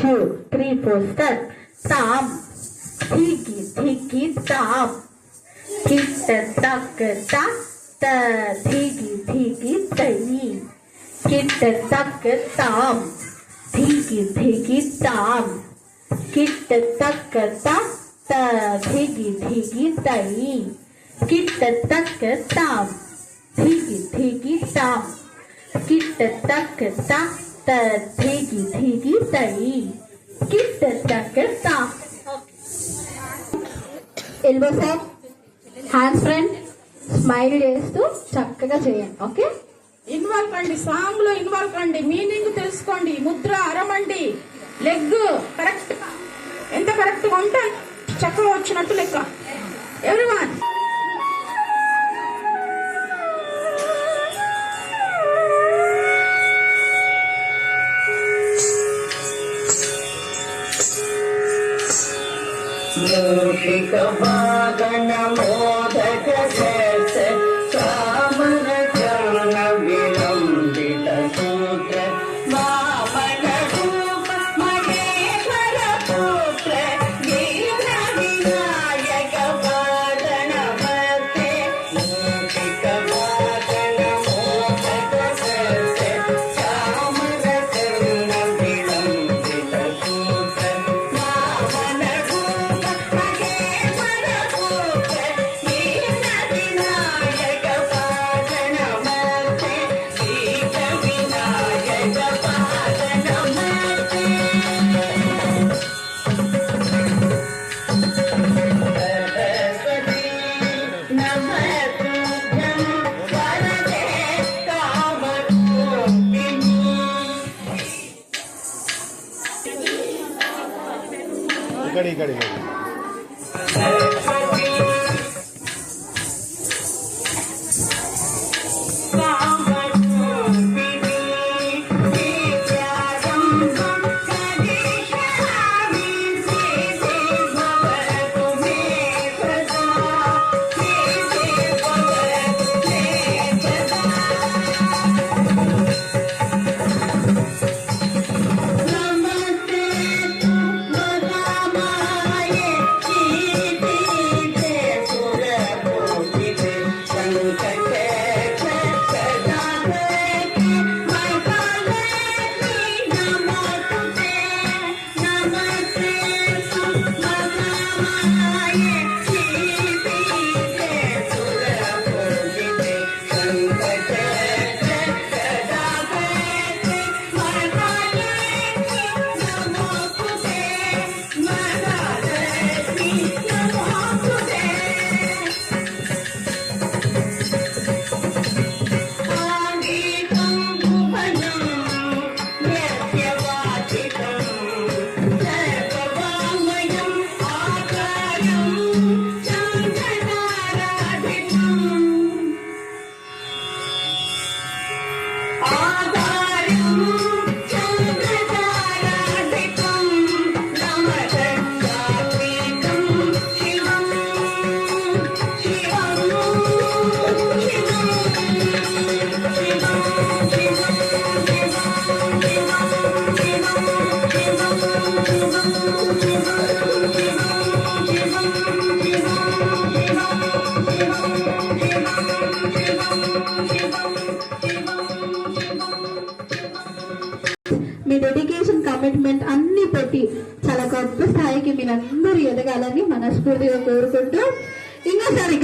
2, 3, 4, start. Tam, tiki, tiki, tam. Kita, tak, tak, ta, tiki, tiki, tai. Kita, tak, tam. Tiki, tiki, tam. Kita, tak, tak, ta, tiki, tiki, tai. Kita, tak, tam. Tiki, tiki, tam. Kita, tak, tak. Tiki tiki tai, kita takta. Elbows up, hands front, smile చేస్తూ చక్కగా చేయండి. Okay, involve కండి, song లో involve కండి, meaning తెలుసుకోండి, Mudra అరమండి, leg correct, ఎంత correct గా ఉంటే చక్కగా వచ్చినట్టు లెక్క. ఎవ్రీవన్ మూషిక వాగన మోదక శేష కామన చరణ విలంబిత సూత్ర వామన రూప మహేశ్వర పుత్ర వీర వినాయక వాదన మతే. మూషిక వాగన మోదక శేష కామన చరణ విలంబిత సూత్ర వామన इकड़ी మీ డెడికేషన్, కమిట్మెంట్ అన్ని పెట్టి చాలా గొప్ప స్థాయికి మీరందరూ ఎదగాలని మనస్ఫూర్తిగా కోరుకుంటూ ఇంకోసారి